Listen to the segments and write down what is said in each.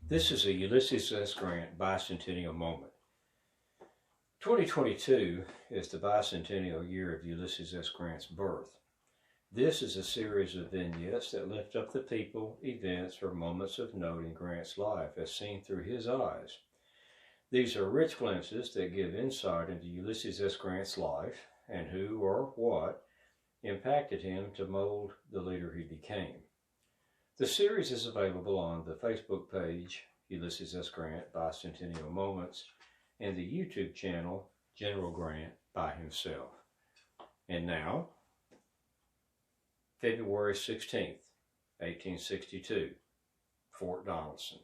This is a Ulysses S. Grant Bicentennial moment. 2022 is the bicentennial year of Ulysses S. Grant's birth. This is a series of vignettes that lift up the people, events, or moments of note in Grant's life as seen through his eyes. These are rich glimpses that give insight into Ulysses S. Grant's life and who or what impacted him to mold the leader he became. The series is available on the Facebook page, Ulysses S. Grant Bicentennial Moments, and the YouTube channel, General Grant by himself. And now, February 16th, 1862, Fort Donelson.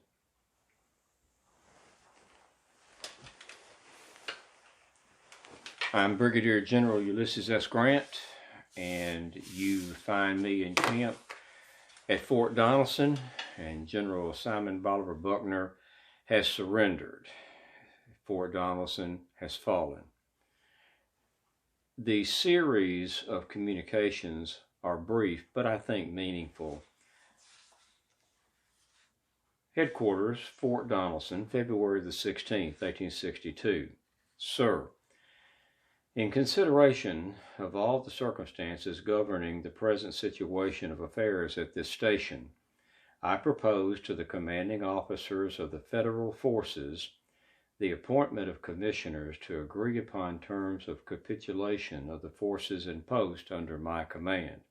I'm Brigadier General Ulysses S. Grant, and you find me in camp at Fort Donelson, and General Simon Bolivar Buckner has surrendered. Fort Donelson has fallen. The series of communications are brief, but I think meaningful. Headquarters, Fort Donelson, February the 16th, 1862. Sir, in consideration of all the circumstances governing the present situation of affairs at this station, I propose to the commanding officers of the federal forces the appointment of commissioners to agree upon terms of capitulation of the forces in post under my command,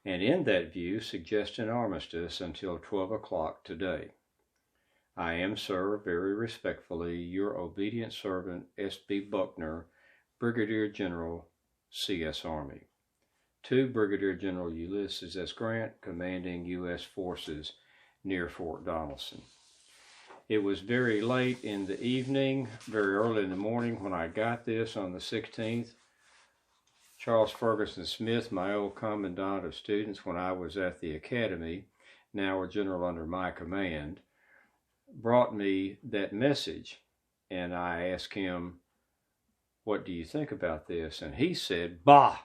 and in that view suggest an armistice until 12 o'clock today. I am, sir, very respectfully, your obedient servant, S.B. Buckner, Brigadier General, C.S. Army. To Brigadier General Ulysses S. Grant, commanding U.S. forces near Fort Donelson. It was very late in the evening, very early in the morning when I got this on the 16th. Charles Ferguson Smith, my old commandant of students when I was at the academy, now a general under my command, brought me that message, and I asked him, "What do you think about this?" And he said, "Bah!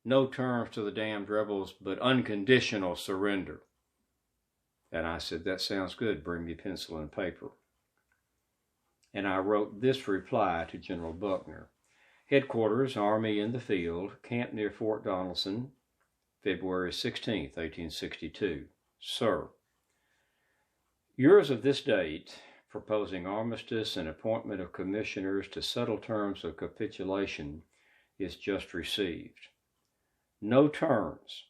No terms to the damned rebels, but unconditional surrender." And I said, "That sounds good. Bring me pencil and paper." And I wrote this reply to General Buckner. Headquarters, Army in the field, camp near Fort Donelson, February 16th, 1862. Sir, yours of this date, proposing armistice and appointment of commissioners to settle terms of capitulation, is just received. No terms,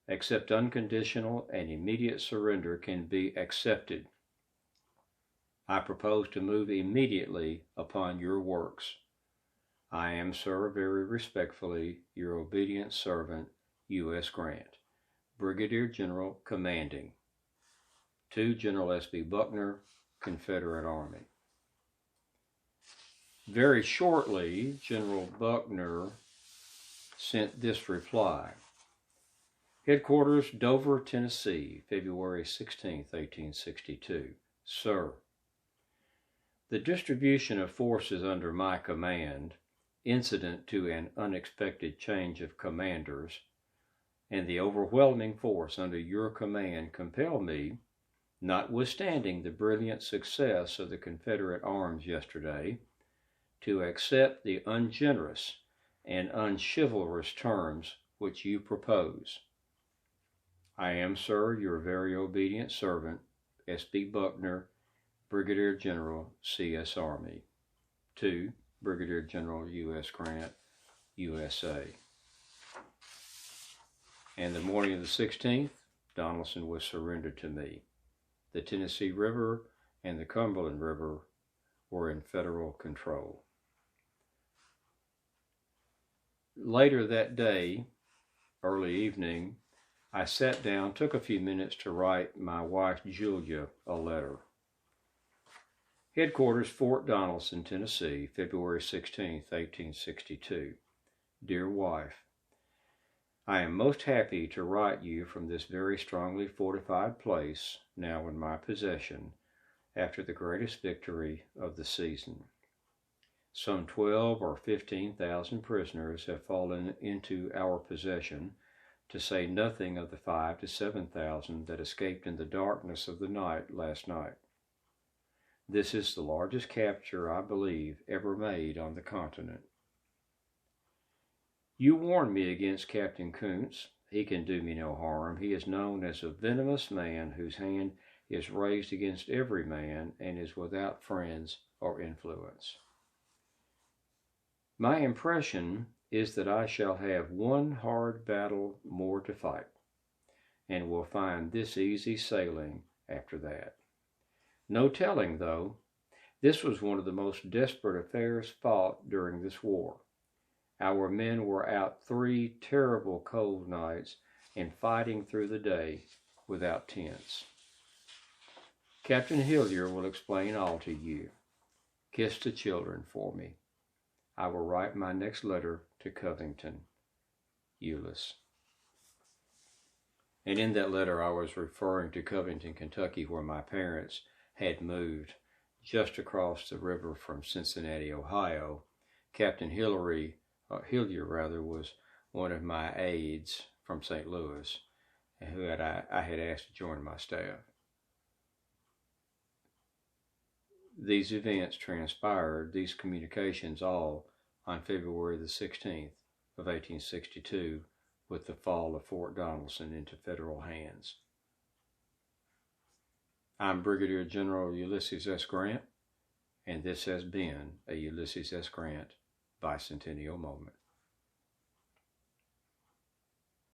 except unconditional and immediate surrender, can be accepted. I propose to move immediately upon your works. I am, sir, very respectfully, your obedient servant, U.S. Grant, Brigadier General Commanding. To General S.B. Buckner, Confederate Army. Very shortly, General Buckner sent this reply. Headquarters, Dover, Tennessee, February 16, 1862. Sir, the distribution of forces under my command, incident to an unexpected change of commanders, and the overwhelming force under your command compel me, notwithstanding the brilliant success of the Confederate arms yesterday, to accept the ungenerous and unchivalrous terms which you propose. I am, sir, your very obedient servant, S.B. Buckner, Brigadier General, C.S. Army. To Brigadier General U.S. Grant, USA. And the morning of the 16th, Donelson was surrendered to me. The Tennessee River and the Cumberland River were in federal control. Later that day, early evening, I sat down, took a few minutes to write my wife Julia a letter. Headquarters, Fort Donelson, Tennessee, February 16, 1862. Dear wife, I am most happy to write you from this very strongly fortified place, now in my possession, after the greatest victory of the season. Some 12 or 15,000 prisoners have fallen into our possession, to say nothing of the 5,000 to 7,000 that escaped in the darkness of the night last night. This is the largest capture, I believe, ever made on the continent. You warned me against Captain Kuntz. He can do me no harm. He is known as a venomous man whose hand is raised against every man and is without friends or influence. My impression is that I shall have one hard battle more to fight, and will find this easy sailing after that. No telling, though. This was one of the most desperate affairs fought during this war. Our men were out 3 terrible cold nights and fighting through the day without tents. Captain Hillier will explain all to you. Kiss the children for me. I will write my next letter to Covington. Ulysses. And in that letter I was referring to Covington, Kentucky, where my parents had moved just across the river from Cincinnati, Ohio. Captain Hillier was one of my aides from St. Louis, who I had asked to join my staff. These events transpired, these communications all on February the 16th of 1862, with the fall of Fort Donelson into federal hands. I'm Brigadier General Ulysses S. Grant, and this has been a Ulysses S. Grant Bicentennial Moment.